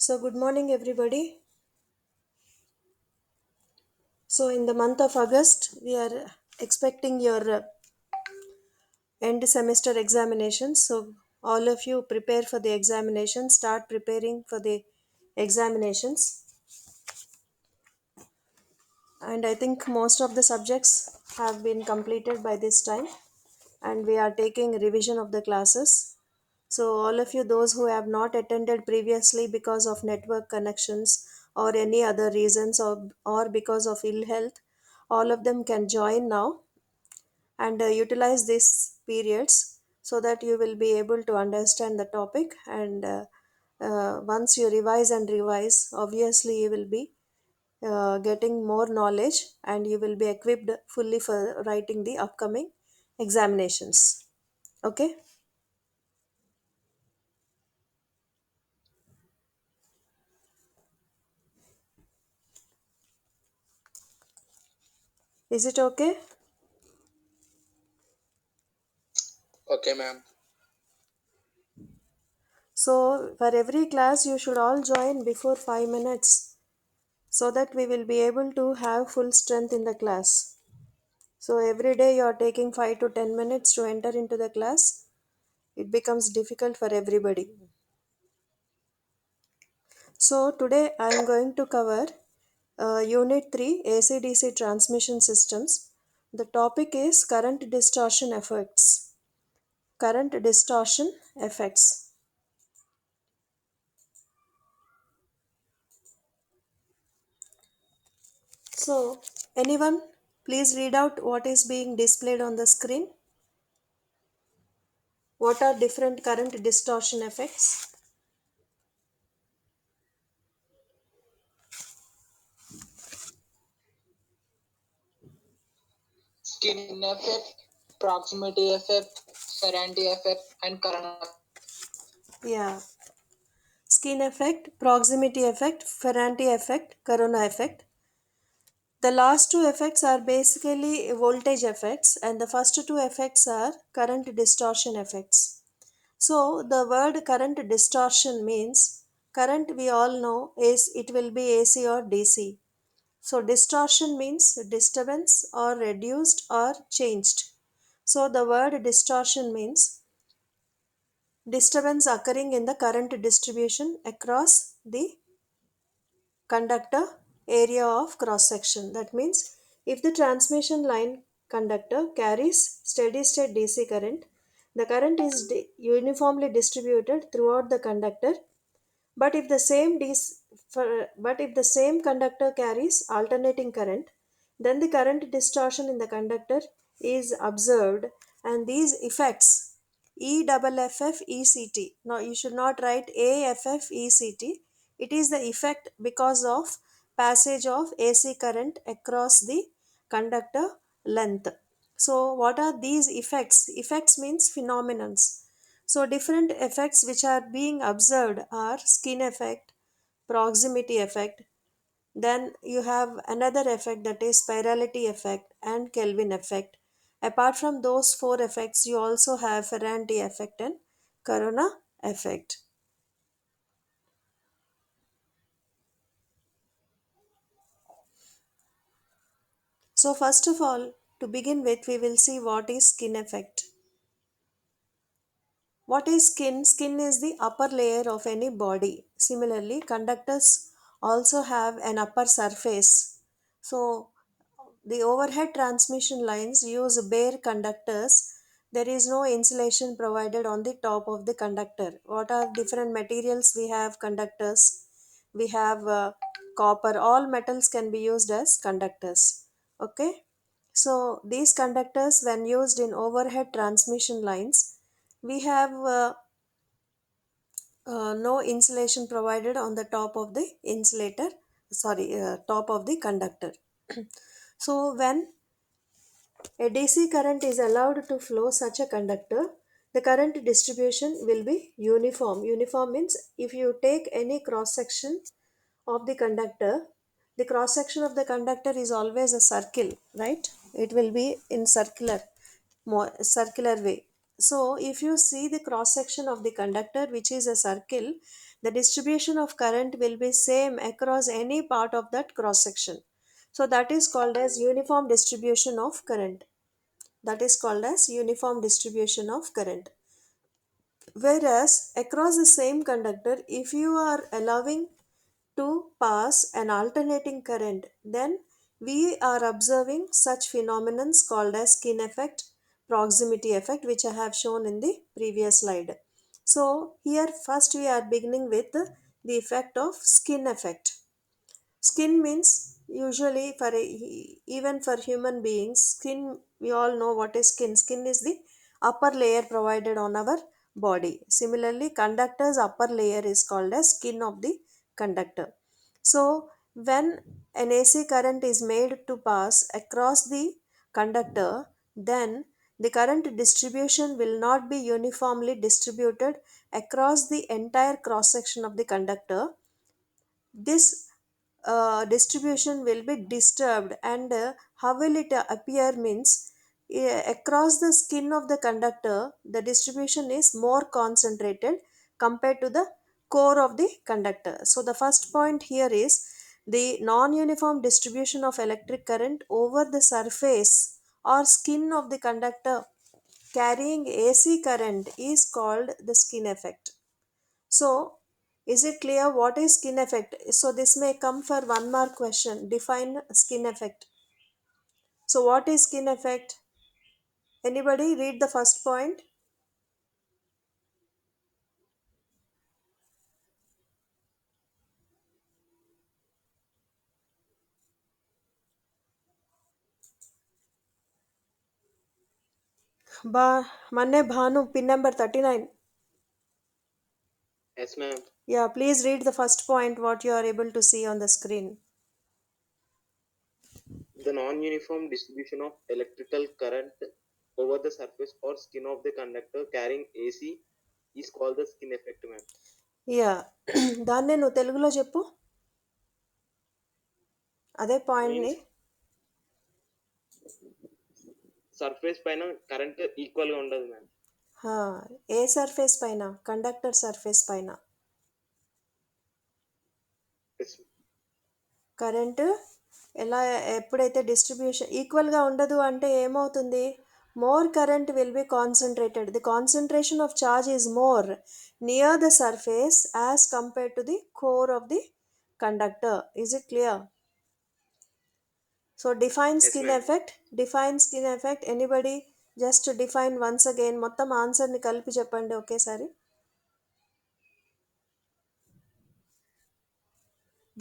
So, good morning, everybody. So, in the month of August, we are expecting your end semester examinations. So, all of you prepare for the examination, start preparing for the examinations. And I think most of the subjects have been completed by this time, and we are taking revision of the classes. So, all of you, those who have not attended previously because of network connections or any other reasons, or because of ill health, all of them can join now and utilize these periods so that you will be able to understand the topic. And once you revise and revise, obviously, you will be getting more knowledge and you will be equipped fully for writing the upcoming examinations. Okay, is it okay? Okay, ma'am. So, for every class, you should all join before 5 minutes so that we will be able to have full strength in the class. So, every day you are taking 5 to 10 minutes to enter into the class, it becomes difficult for everybody. So, today I am going to cover Unit 3 AC/DC transmission systems. The topic is current distortion effects. Current distortion effects. So, anyone, please read out what is being displayed on the screen. What are different current distortion effects? Skin effect, proximity effect, Ferranti effect, and corona. Yeah. Skin effect, proximity effect, Ferranti effect, corona effect. The last two effects are basically voltage effects, and the first two effects are current distortion effects. So, the word current distortion means current, we all know, is it will be AC or DC. So, distortion means disturbance or reduced or changed. So, the word distortion means disturbance occurring in the current distribution across the conductor area of cross section. That means if the transmission line conductor carries steady state DC current, the current is uniformly distributed throughout the conductor. But if the same but if the same conductor carries alternating current, then the current distortion in the conductor is observed, and these effects EFFECT. Now you should not write AFFECT. It is the effect because of passage of AC current across the conductor length. So what are these effects? Effects means phenomenons. So, different effects which are being observed are skin effect, proximity effect, then you have another effect, that is spirality effect and Kelvin effect. Apart from those four effects, you also have Ferranti effect and corona effect. So, first of all, to begin with, we will see what is skin effect. What is skin? Skin is the upper layer of any body. Similarly, conductors also have an upper surface. So, the overhead transmission lines use bare conductors. There is no insulation provided on the top of the conductor. What are different materials we have? Conductors. We have copper. All metals can be used as conductors. Okay. So, these conductors, when used in overhead transmission lines, we have no insulation provided on the top of the insulator, top of the conductor. So, when a DC current is allowed to flow such a conductor, the current distribution will be uniform. Uniform means if you take any cross section of the cross section of the conductor is always a circle, right? It will be in circular, more circular way. So if you see the cross section of the conductor, which is a circle, the distribution of current will be same across any part of that cross section. So that is called as uniform distribution of current. That is called as uniform distribution of current. Whereas across the same conductor, if you are allowing to pass an alternating current, then we are observing such phenomenons called as skin effect, proximity effect, which I have shown in the previous slide. So here first we are beginning with the effect of skin effect. Skin means usually even for human beings, skin, we all know what is skin. Skin is the upper layer provided on our body. Similarly, conductor's upper layer is called as skin of the conductor. So when an AC current is made to pass across the conductor, then the current distribution will not be uniformly distributed across the entire cross section of the conductor. This distribution will be disturbed, and how will it appear means, across the skin of the conductor the distribution is more concentrated compared to the core of the conductor. So the first point here is the non-uniform distribution of electric current over the surface or skin of the conductor carrying AC current is called the skin effect. So, is it clear what is skin effect? So, this may come for one more question. Define skin effect. So, what is skin effect? Anybody read the first point? Manne Bhanu, pin number 39. Yes, ma'am. Yeah, please read the first point what you are able to see on the screen. The non-uniform distribution of electrical current over the surface or skin of the conductor carrying AC is called the skin effect, ma'am. Yeah దాన్నే నువ్వు తెలుగులో చెప్పు అదే పాయింట్ని. Means surface పైన current equal గా ఉండదు ma'am. ఏ surface పైన? కండక్టర్ సర్ఫేస్ పైన కరెంటు ఎలా ఎప్పుడైతే డిస్ట్రిబ్యూషన్ ఈక్వల్గా ఉండదు అంటే ఏమవుతుంది? More current will be concentrated. The concentration of charge is more near the surface as compared to the core of the conductor. Is it clear? So define Yes, skin ma'am. Effect. Define skin effect. Anybody just define once again, మొత్తం ఆన్సర్ని కలిపి చెప్పండి ఒకేసారి.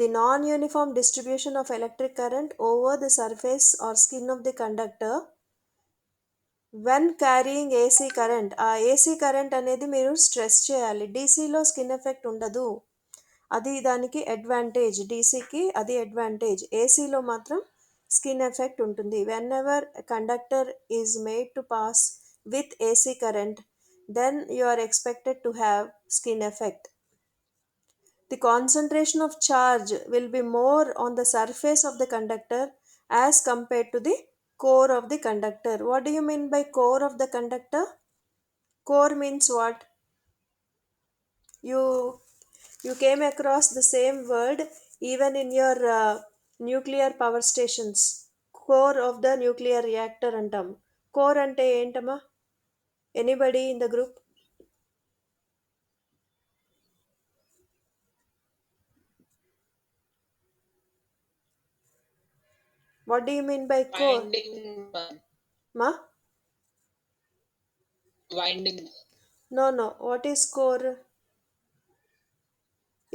The non-uniform distribution of electric current over the surface or skin of the conductor when carrying AC current. ఆ AC current అనేది మీరు stress చేయాలి. డీసీలో skin effect ఉండదు, అది దానికి అడ్వాంటేజ్. డీసీకి అది అడ్వాంటేజ్, ఏసీలో మాత్రం స్కిన్ ఎఫెక్ట్ ఉంటుంది. Whenever conductor is made to pass with AC current, then you are expected to have skin effect. The concentration of charge will be more on the surface of the conductor as compared to the core of the conductor. What do you mean by core of the conductor? Core means what? You came across the same word even in your nuclear power stations. Core of the nuclear reactor antam. Core ante entama? Anybody in the group? What do you mean by core? Winding, Ma? winding. No. What is core?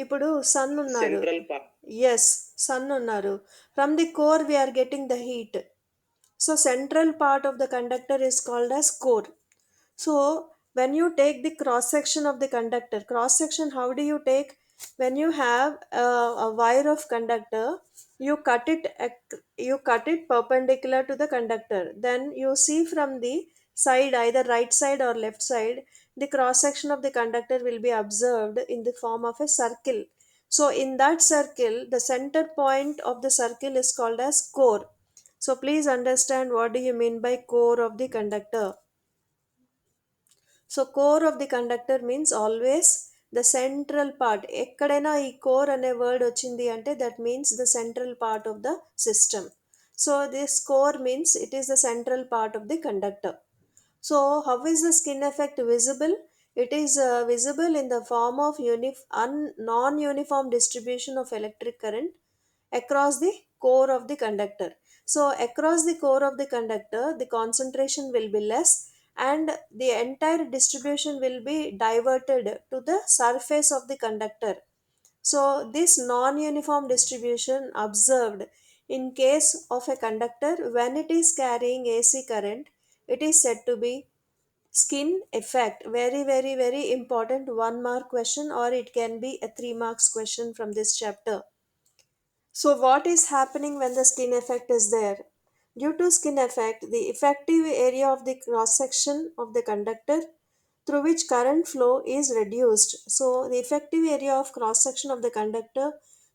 ఇప్పుడు sun ఉన్నాడు. Central part. Yes, sun ఉన్నారు. From the core we're getting the heat. So central part of the conductor is called as core. So when you take the cross section of the conductor, cross section, how do you take? When you have a wire of conductor, you cut it perpendicular to the conductor. Then you see from the side, either right side or left side, the cross section of the conductor will be observed in the form of a circle. So in that circle, the center point of the circle is called as core. So please understand what do you mean by core of the conductor. So core of the conductor means always the central part. ఎక్కడైనా ఈ core అనే word వచ్చింది అంటే that means the central part of the system. So this core means it is the central part of the conductor. So how is the skin effect visible? It is visible in the form of non-uniform distribution of electric current across the core of the conductor. So across the core of the conductor the concentration will be less and the entire distribution will be diverted to the surface of the conductor. So, this non uniform distribution observed in case of a conductor when it is carrying AC current, it is said to be skin effect. Very, very, very important 1 mark question, or it can be a 3 marks question from this chapter. So, what is happening when the skin effect is there? Due to skin effect, the effective area of the cross section of the conductor through which current flow is reduced. So, the effective area of cross section of the conductor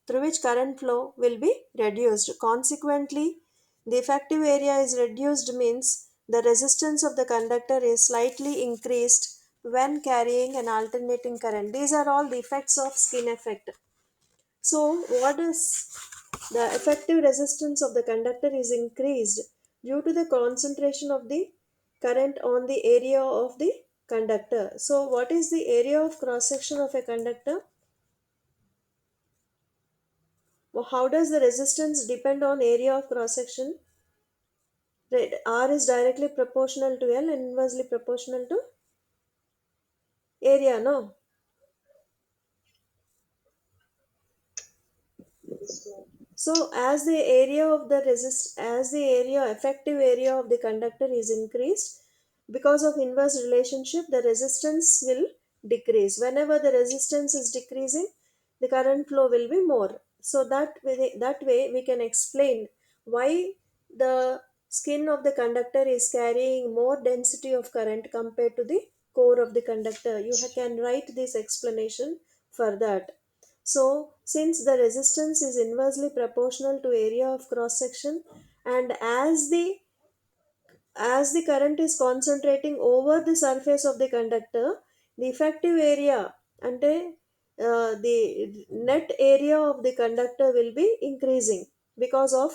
through which current flow will be reduced. Consequently, the effective area is reduced means the resistance of the conductor is slightly increased when carrying an alternating current. These are all the effects of skin effect. So, what is the effective resistance of the conductor is increased due to the concentration of the current on the area of the conductor. So, what is the area of cross section of a conductor? How does the resistance depend on area of cross section? Right, R is directly proportional to L and inversely proportional to area, no? So as the area of the as the area effective area of the conductor is increased because of inverse relationship, the resistance will decrease. Whenever the resistance is decreasing, the current flow will be more. So that way we can explain why the skin of the conductor is carrying more density of current compared to the core of the conductor. You can write this explanation for that. So, since the resistance is inversely proportional to area of cross section, and as the current is concentrating over the surface of the conductor, the effective area and the net area of the conductor will be increasing because of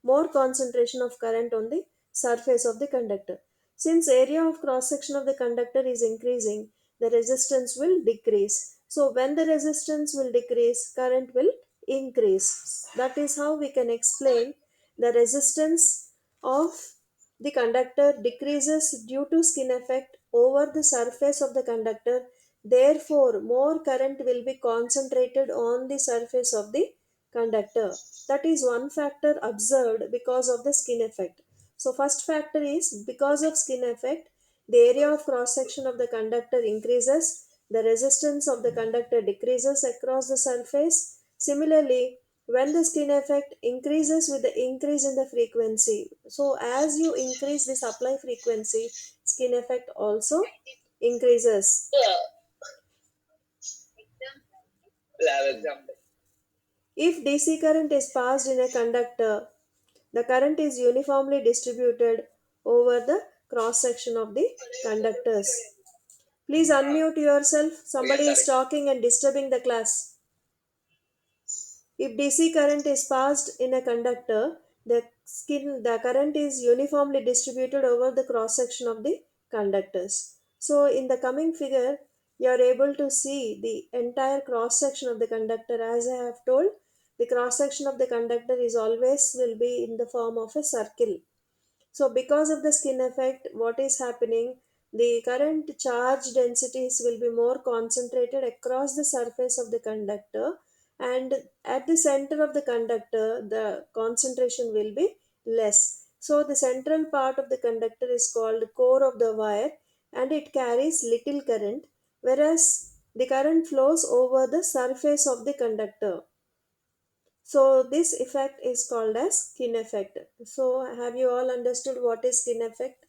more concentration of current on the surface of the conductor. Since area of cross section of the conductor is increasing, the resistance will decrease. So when the resistance will decrease, current will increase. That is how we can explain the resistance of the conductor decreases due to skin effect over the surface of the conductor. Therefore, more current will be concentrated on the surface of the conductor. That is one factor observed because of the skin effect. So, first factor is because of skin effect, the area of cross section of the conductor increases, the resistance of the conductor decreases across the surface. Similarly, when the skin effect increases with the increase in the frequency, so as you increase the supply frequency, skin effect also increases. If DC current is passed in a conductor, the current is uniformly distributed over the cross section of the conductors. Please unmute yourself. Somebody is talking and disturbing the class. If DC current is passed in a conductor, the current is uniformly distributed over the cross section of the conductors. So in the coming figure, you are able to see the entire cross section of the conductor. As I have told, the cross section of the conductor is always will be in the form of a circle. So, because of the skin effect, what is happening? The current charge densities will be more concentrated across the surface of the conductor, and at the center of the conductor, the concentration will be less. So, the central part of the conductor is called core of the wire and it carries little current, whereas the current flows over the surface of the conductor. So this effect is called as skin effect. So have you all understood what is skin effect?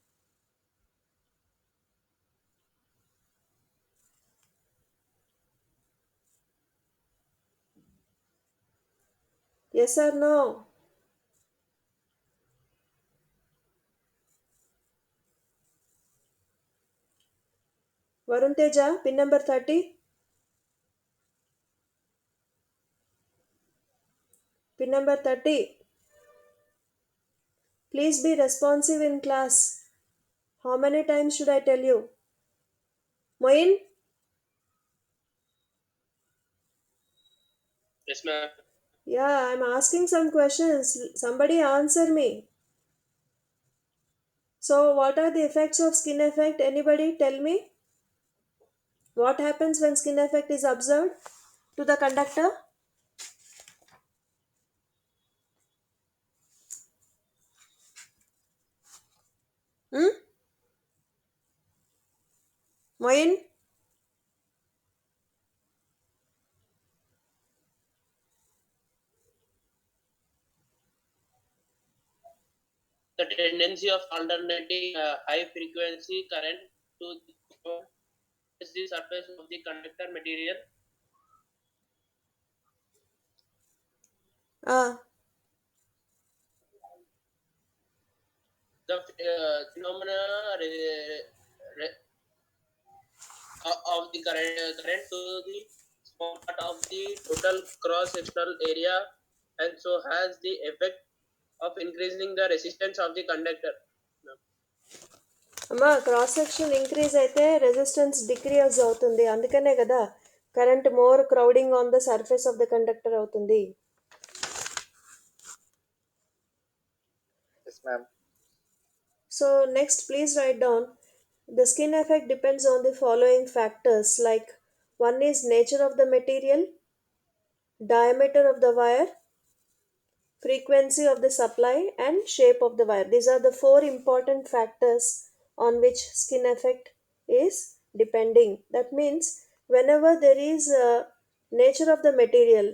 Yes or no? Varun Teja, pin number 30. Pin number 30. Please be responsive in class. How many times should I tell you? Moin? Yes, ma'am. Yeah, I'm asking some questions. Somebody answer me. So, what are the effects of skin effect? Anybody tell me? What happens when skin effect is observed to the conductor? Hmm? Moin? The tendency of alternating high frequency current to the surface of the conductor material. Ah, The phenomena re- of the current to the small part of the total cross sectional area, and so has the effect of increasing the resistance of the conductor. అమ్మా cross section increase అయితే resistance decrease అవుతుంది, అందుకనే కదా current more crowding on the surface of the conductor అవుతుంది. Yes, ma'am. So next please write down the skin effect depends on the following factors, like one is nature of the material, diameter of the wire, frequency of the supply, and shape of the wire. These are the four important factors on which skin effect is depending. That means whenever there is a nature of the material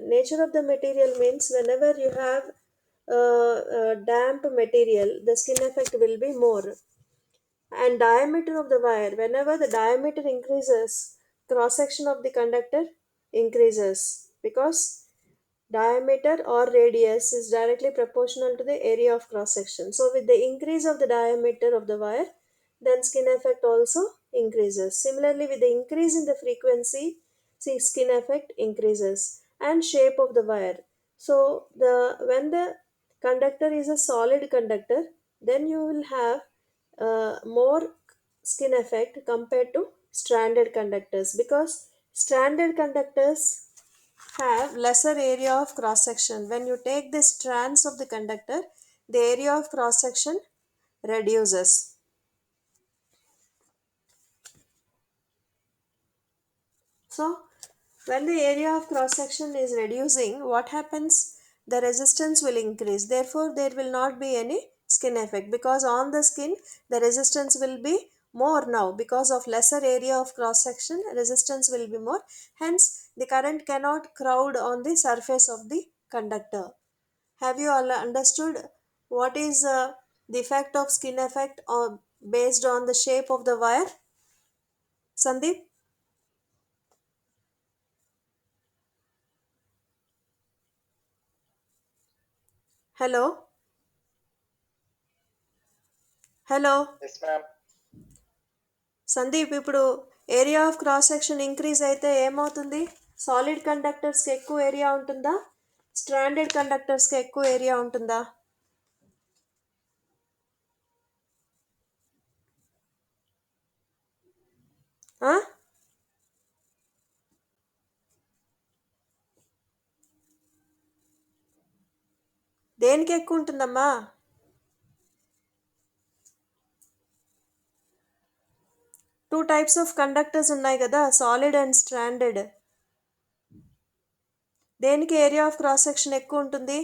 means whenever you have damp material, the skin effect will be more. And diameter of the wire, whenever the diameter increases, cross section of the conductor increases, because diameter or radius is directly proportional to the area of cross section. So with the increase of the diameter of the wire, then skin effect also increases. Similarly, with the increase in the frequency, see, skin effect increases. And shape of the wire, so the when the conductor is a solid conductor, then you will have more skin effect compared to stranded conductors, because stranded conductors have lesser area of cross section. When you take the strands of the conductor, the area of cross section reduces. So when the area of cross section is reducing, what happens? The resistance will increase. Therefore, there will not be any skin effect, because on the skin the resistance will be more now, because of lesser area of cross section, resistance will be more. Hence, the current cannot crowd on the surface of the conductor. Have you all understood what is the effect of skin effect or based on the shape of the wire? Sandeep? Hello? Hello? Yes, ma'am. Sandeep, ఇప్పుడు area of cross section increase అయితే ఏమవుతుంది? Solid కండక్టర్స్కి ఎక్కువ area ఉంటుందా, stranded కండక్టర్స్కి ఎక్కువ area ఉంటుందా? ఆ? దేనికి ఎక్కువ ఉంటుందమ్మా? టూ టైప్స్ ఆఫ్ కండక్టర్స్ ఉన్నాయి కదా, సాలిడ్ అండ్ స్ట్రాండెడ్. దేనికి ఏరియా ఆఫ్ క్రాస్ సెక్షన్ ఎక్కువ ఉంటుంది?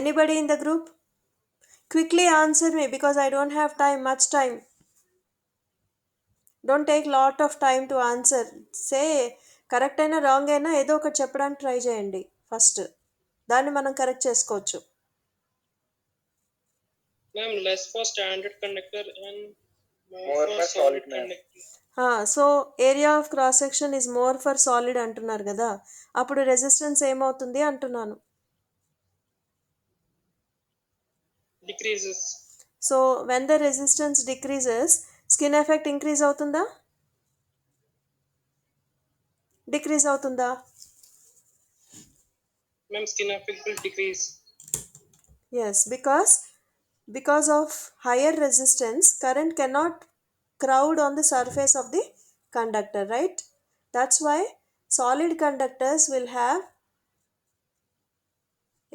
Anybody in the group? Quickly answer me, because I don't have much time. Don't take lot of time to answer. Say correct అయినా wrong అయినా ఏదో ఒకటి చెప్పడానికి ట్రై చేయండి first, దాన్ని మనం కరెక్ట్ చేసుకోవచ్చు. Ma'am, less for standard conductor and More for solid, ma'am. So area of cross section is more for solid అంటున్నారు కదా, అప్పుడు రెసిస్టెన్స్ ఏమవుతుంది అంటున్నాను. decreases. So when the resistance decreases, skin effect increase అవుతుందా? Decrease అవుతుందా? Ma'am, skin effect will decrease. Yes, because of higher resistance, current cannot crowd on the surface of the conductor, right? That's why solid conductors will have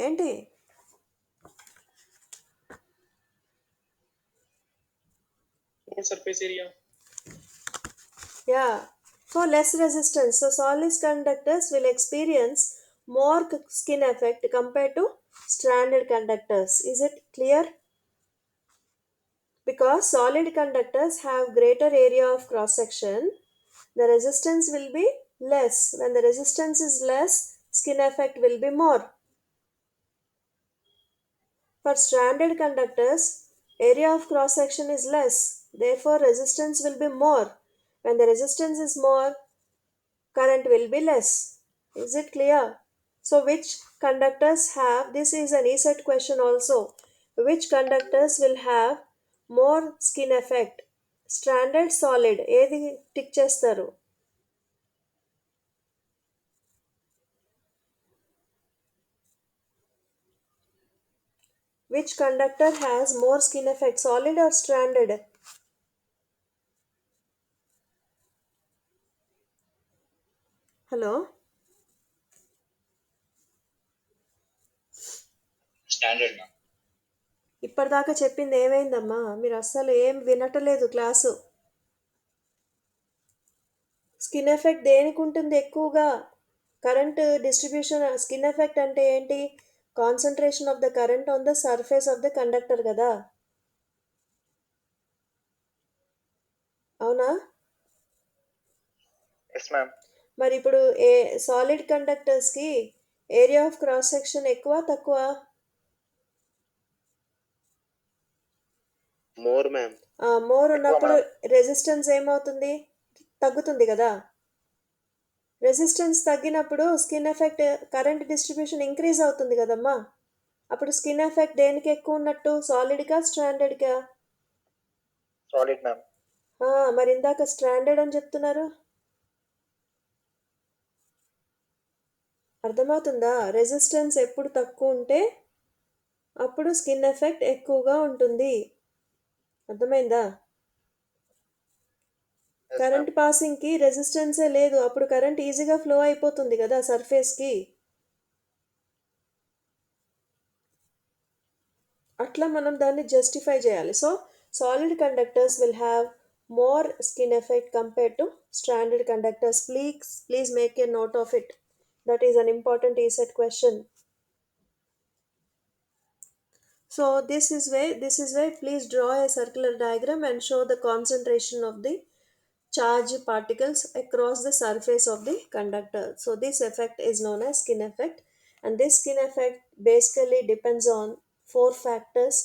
ఏంటి More surface area. yeah, so less resistance. So solid conductors will experience more skin effect compared to stranded conductors. Is it clear? Because solid conductors have greater area of cross section, the resistance will be less. When the resistance is less, skin effect will be more. For stranded conductors, area of cross section is less, therefore resistance will be more. When the resistance is more, current will be less. Is it clear? So which conductors have, this is an ESET question also, which conductors will have more skin effect? Stranded, solid, ఏది tick చేస్తారు? Which conductor has more skin effect, solid or stranded? Hello, Standard, ma'am. ఇప్పటిదాకా చెప్పింది ఏమైందమ్మా? మీరు అస్సలు ఏం వినటలేదు class. Skin effect దేనికి ఉంటుంది ఎక్కువగా? Current distribution. స్కిన్ ఎఫెక్ట్ అంటే ఏంటి? Concentration of the current on the surface of the conductor కదా, అవునా? Yes, ma'am. మరి ఇప్పుడు సాలిడ్ కండక్టర్స్కి ఏరియా ఆఫ్ క్రాస్ సెక్షన్ ఎక్కువ తక్కువ? More, ma'am. మోర్ ఉన్నప్పుడు రెసిస్టెన్స్ ఏమవుతుంది? తగ్గుతుంది కదా. రెసిస్టెన్స్ తగ్గినప్పుడు skin effect, current distribution increase అవుతుంది కదమ్మా. అప్పుడు స్కిన్ ఎఫెక్ట్ దేనికి ఎక్కువ ఉన్నట్టు? సాలిడ్గా స్ట్రాండెడ్గా? Solid, ma'am. మరి ఇందాక స్ట్రాండెడ్ అని చెప్తున్నారు, అర్థమవుతుందా? రెసిస్టెన్స్ ఎప్పుడు తక్కువ ఉంటే అప్పుడు స్కిన్ ఎఫెక్ట్ ఎక్కువగా ఉంటుంది. అర్థమైందా? కరెంట్ పాసింగ్కి రెసిస్టెన్సే లేదు, అప్పుడు కరెంట్ ఈజీగా ఫ్లో అయిపోతుంది కదా సర్ఫేస్కి. అట్లా మనం దాన్ని జస్టిఫై చేయాలి. So solid conductors will have more skin effect compared to stranded conductors. Please make a note of it. That is an important ESET question. So this is why please draw a circular diagram and show the concentration of the charge particles across the surface of the conductor. So this effect is known as skin effect, and this skin effect basically depends on four factors.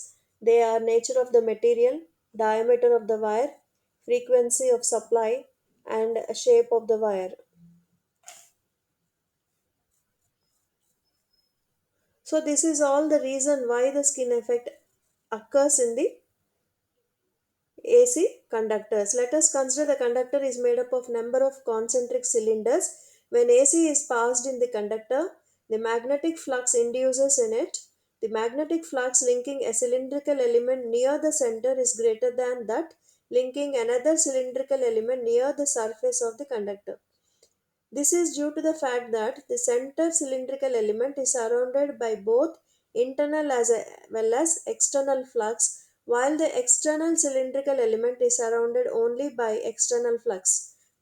They are nature of the material, diameter of the wire, frequency of supply, and shape of the wire. So this is all the reason why the skin effect occurs in the AC conductors. Let us consider the conductor is made up of number of concentric cylinders. When AC is passed in the conductor, the magnetic flux induces in it. The magnetic flux linking a cylindrical element near the center is greater than that linking another cylindrical element near the surface of the conductor. This is due to the fact that the center cylindrical element is surrounded by both internal as well as external flux, while the external cylindrical element is surrounded only by external flux.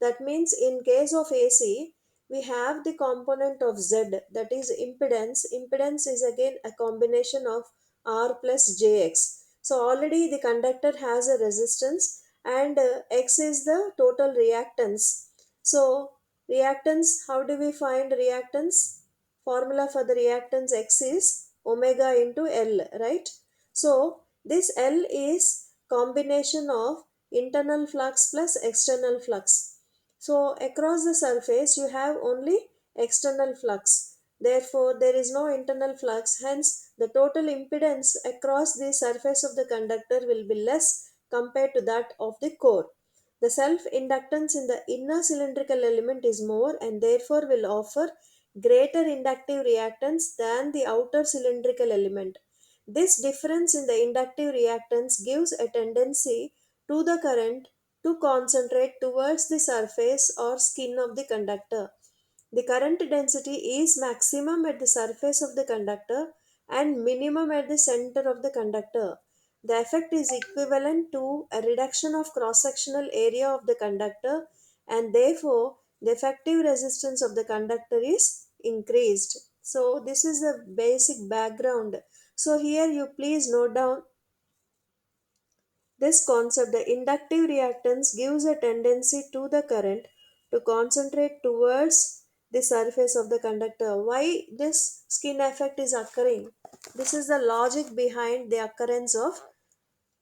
That means in case of AC, we have the component of Z, that is impedance. Impedance is again a combination of R plus JX. So already the conductor has a resistance, and X is the total reactance. So reactance, how do we find reactance? Formula for the reactance X is omega into L, right? So this L is combination of internal flux plus external flux. So across the surface you have only external flux. Therefore there is no internal flux. Hence the total impedance across the surface of the conductor will be less compared to that of the core. The self-inductance in the inner cylindrical element is more and therefore will offer greater inductive reactance than the outer cylindrical element. This difference in the inductive reactance gives a tendency to the current to concentrate towards the surface or skin of the conductor. The current density is maximum at the surface of the conductor and minimum at the center of the conductor. The effect is equivalent to a reduction of cross sectional area of the conductor, and therefore the effective resistance of the conductor is increased. So, this is the basic background. So, here you please note down this concept. The inductive reactance gives a tendency to the current to concentrate towards the surface of the conductor. Why this skin effect is occurring? This is the logic behind the occurrence of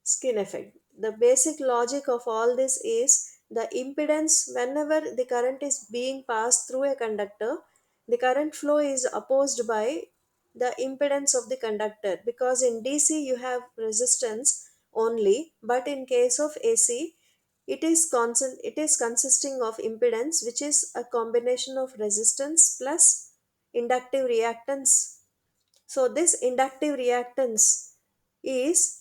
skin effect. The basic logic of all this is the impedance. Whenever the current is being passed through a conductor, the current flow is opposed by the impedance of the conductor, because in DC you have resistance only, but in case of AC it is consisting of impedance, which is a combination of resistance plus inductive reactance. So this inductive reactance is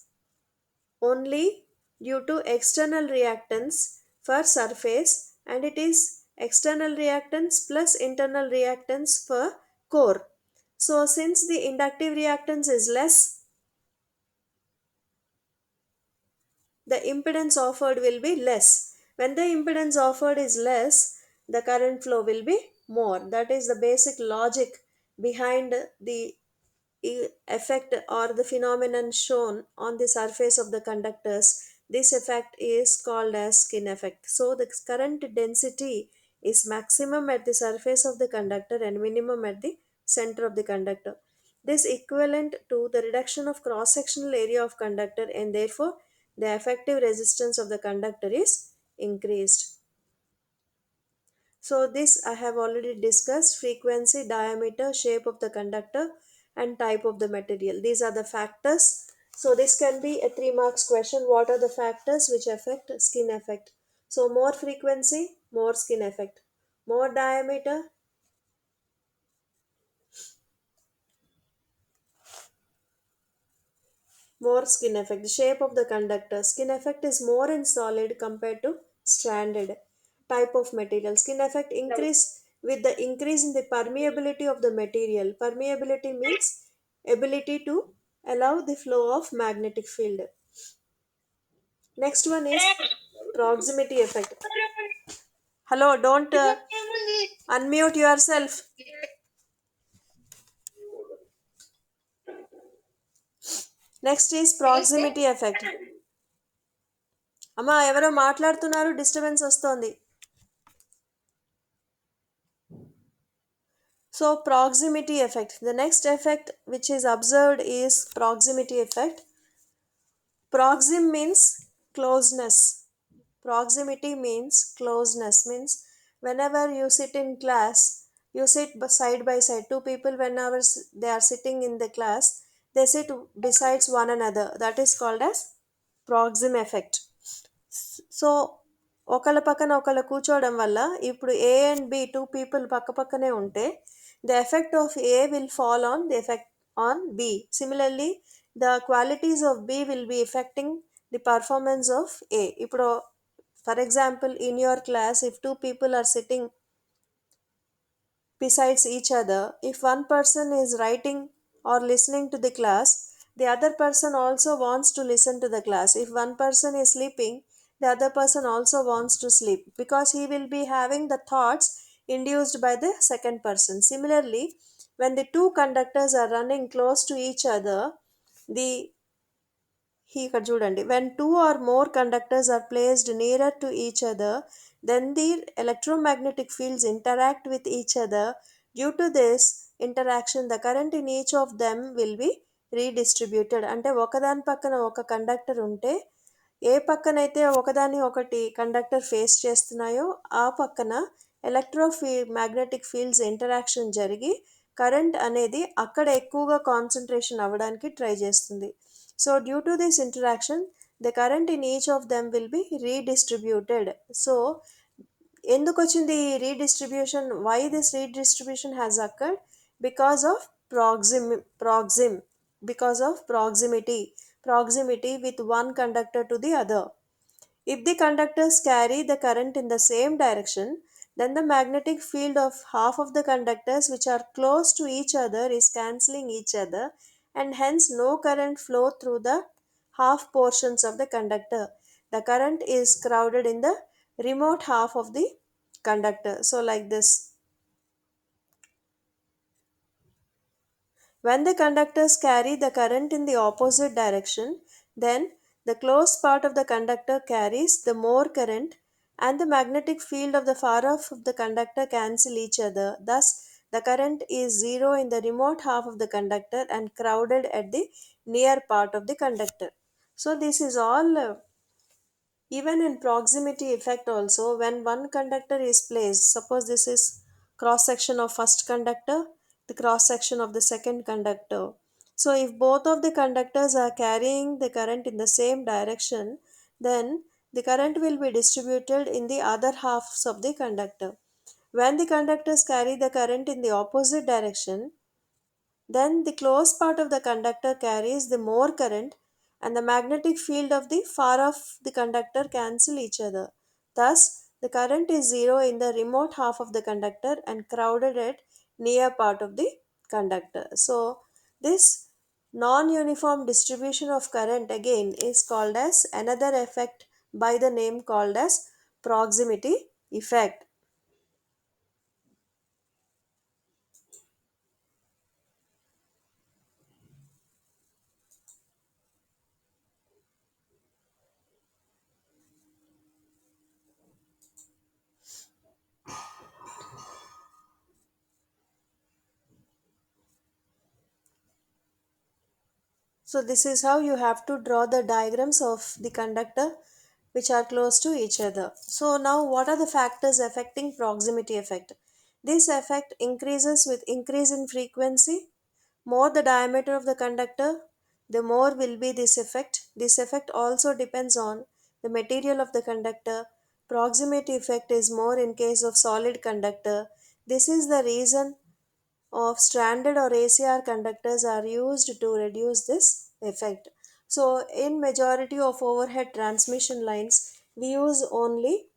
only due to external reactance for surface, and it is external reactance plus internal reactance for core. So since the inductive reactance is less, the impedance offered will be less. When the impedance offered is less, the current flow will be more. That is the basic logic behind the effect or the phenomenon shown on the surface of the conductors. This effect is called as skin effect. So the current density is maximum at the surface of the conductor and minimum at the center of the conductor. This equivalent to the reduction of cross sectional area of conductor, and therefore the effective resistance of the conductor is increased. So this I have already discussed: frequency, diameter, shape of the conductor and type of the material. These are the factors. So this can be a 3 marks question. What are the factors which affect skin effect? So more frequency, more skin effect. More diameter, more skin effect. The shape of the conductor. Skin effect is more in solid compared to stranded. Type of material. Skin effect increase with the increase in the permeability of the material. Permeability means ability to allow the flow of magnetic field. Next one is proximity effect. Hello, don't unmute yourself. Next is proximity effect. అమ్మా ఎవరో మాట్లాడుతున్నారు, disturbance వస్తోంది. So proximity effect. The next effect which is observed is proximity effect. Proxim means closeness. Proximity means closeness, means whenever you sit in class, you sit side by side. Two people, whenever they are sitting in the class, they sit besides one another. That is called as proxim effect. So ఒకళ్ళ పక్కన ఒకళ్ళు కూర్చోవడం వల్ల, ఇప్పుడు A and B two people పక్క పక్కనే ఉంటే, the effect of A will fall on the effect on B. Similarly the qualities of B will be effecting the performance of A. ఇప్పుడు for example, in your class, if two people are sitting besides each other, if one person is writing or listening to the class, the other person also wants to listen to the class. If one person is sleeping, the other person also wants to sleep, because he will be having the thoughts induced by the second person. Similarly, when the two conductors are running close to each other, the ఇక్కడ చూడండి, when two or more conductors are placed nearer to each other, then the electromagnetic fields interact with each other. Due to this interaction, the current in each of them will be redistributed. అంటే ఒకదాని పక్కన ఒక conductor ఉంటే, ఏ పక్కనైతే ఒకదాని ఒకటి conductor face చేస్తున్నాయో ఆ పక్కన magnetic fields interaction జరిగి కరెంట్ అనేది అక్కడ ఎక్కువగా కాన్సన్ట్రేషన్ అవ్వడానికి ట్రై చేస్తుంది. So due to this interaction, the current in each of them will be redistributed. So ఎందుకు వచ్చింది ఈ redistribution? Why this redistribution has occurred? Because of proxim because of proximity with one conductor to the other. If the conductors carry the current in the same direction, then the magnetic field of half of the conductors which are close to each other is cancelling each other, and hence no current flow through the half portions of the conductor. The current is crowded in the remote half of the conductor. So like this. When the conductors carry the current in the opposite direction, then the close part of the conductor carries the more current, and the magnetic field of the far off of the conductor cancel each other. Thus, the current is zero in the remote half of the conductor and crowded at the near part of the conductor. So, this is all even in proximity effect also. When one conductor is placed, suppose this is cross section of first conductor, the cross section of the second conductor. So if both of the conductors are carrying the current in the same direction, then the current will be distributed in the other halves of the conductor. When the conductors carry the current in the opposite direction, then the close part of the conductor carries the more current, and the magnetic field of the far off the conductor cancel each other. Thus, the current is zero in the remote half of the conductor and crowded at near part of the conductor. So, this non-uniform distribution of current again is called as another effect by the name called as proximity effect. So this is how you have to draw the diagrams of the conductor which are close to each other. So now what are the factors affecting proximity effect? This effect increases with increase in frequency. More the diameter of the conductor, the more will be this effect. This effect also depends on the material of the conductor. Proximity effect is more in case of solid conductor. This is the reason of stranded or ACR conductors are used to reduce this effect. So in majority of overhead transmission lines, we use only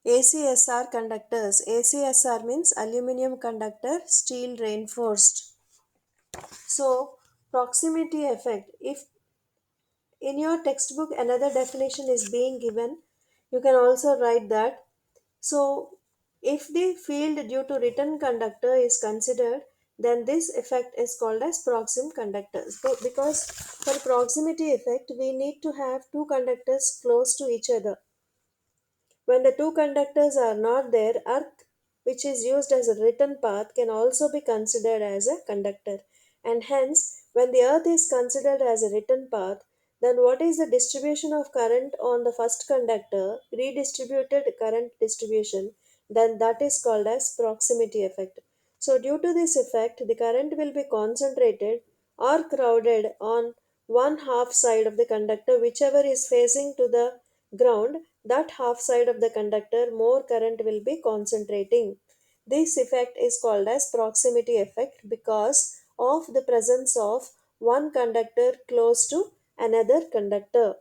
ACSR conductors. ACSR means aluminum conductor, steel reinforced. So proximity effect, if in your textbook another definition is being given, you can also write that. So, if the field due to written conductor is considered, then this effect is called as proxim conductors. So, because for proximity effect, we need to have two conductors close to each other. When the two conductors are not there, earth, which is used as a written path, can also be considered as a conductor. And hence, when the earth is considered as a written path, then what is the distribution of current on the first conductor, redistributed current distribution, then that is called as proximity effect. So, due to this effect, the current will be concentrated or crowded on one half side of the conductor, whichever is facing to the ground, that half side of the conductor more current will be concentrating. This effect is called as proximity effect because of the presence of one conductor close to another conductor.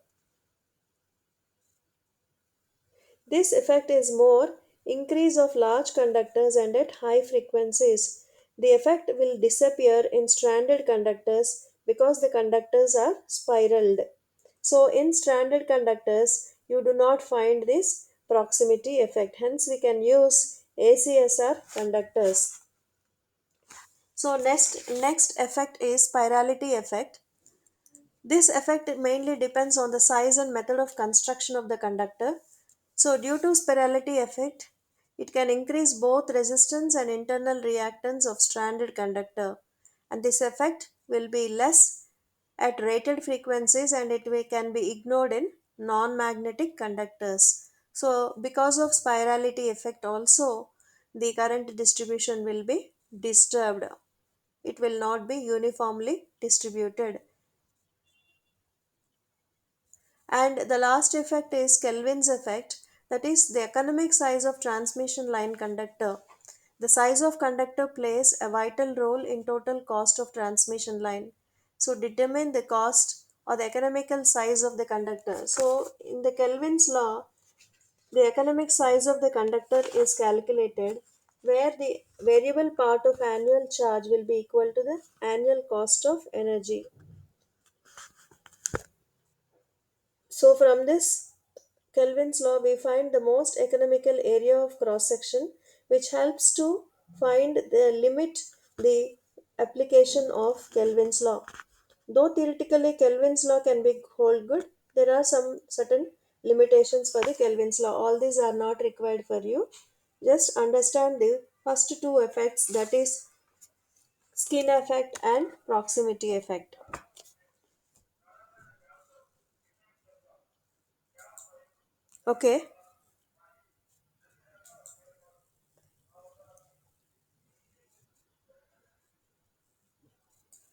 This effect is more increase of large conductors and at high frequencies. The effect will disappear in stranded conductors because the conductors are spiraled. So, in stranded conductors, you do not find this proximity effect. Hence, we can use ACSR conductors. So, next effect is spirality effect. This effect mainly depends on the size and method of construction of the conductor. So, due to spirality effect, it can increase both resistance and internal reactance of stranded conductor, and this effect will be less at rated frequencies, and can be ignored in non-magnetic conductors. So, because of spirality effect also, the current distribution will be disturbed. It will not be uniformly distributed. And the last effect is Kelvin's effect, that is the economic size of transmission line conductor. The size of conductor plays a vital role in total cost of transmission line. So determine the cost or the economical size of the conductor. So in the Kelvin's law, the economic size of the conductor is calculated where the variable part of annual charge will be equal to the annual cost of energy. So from this Kelvin's law, we find the most economical area of cross section, which helps to find the limit the application of Kelvin's law. Though theoretically Kelvin's law can be hold good, there are some certain limitations for the Kelvin's law. All these are not required for you. Just understand the first two effects, that is skin effect and proximity effect. Okay.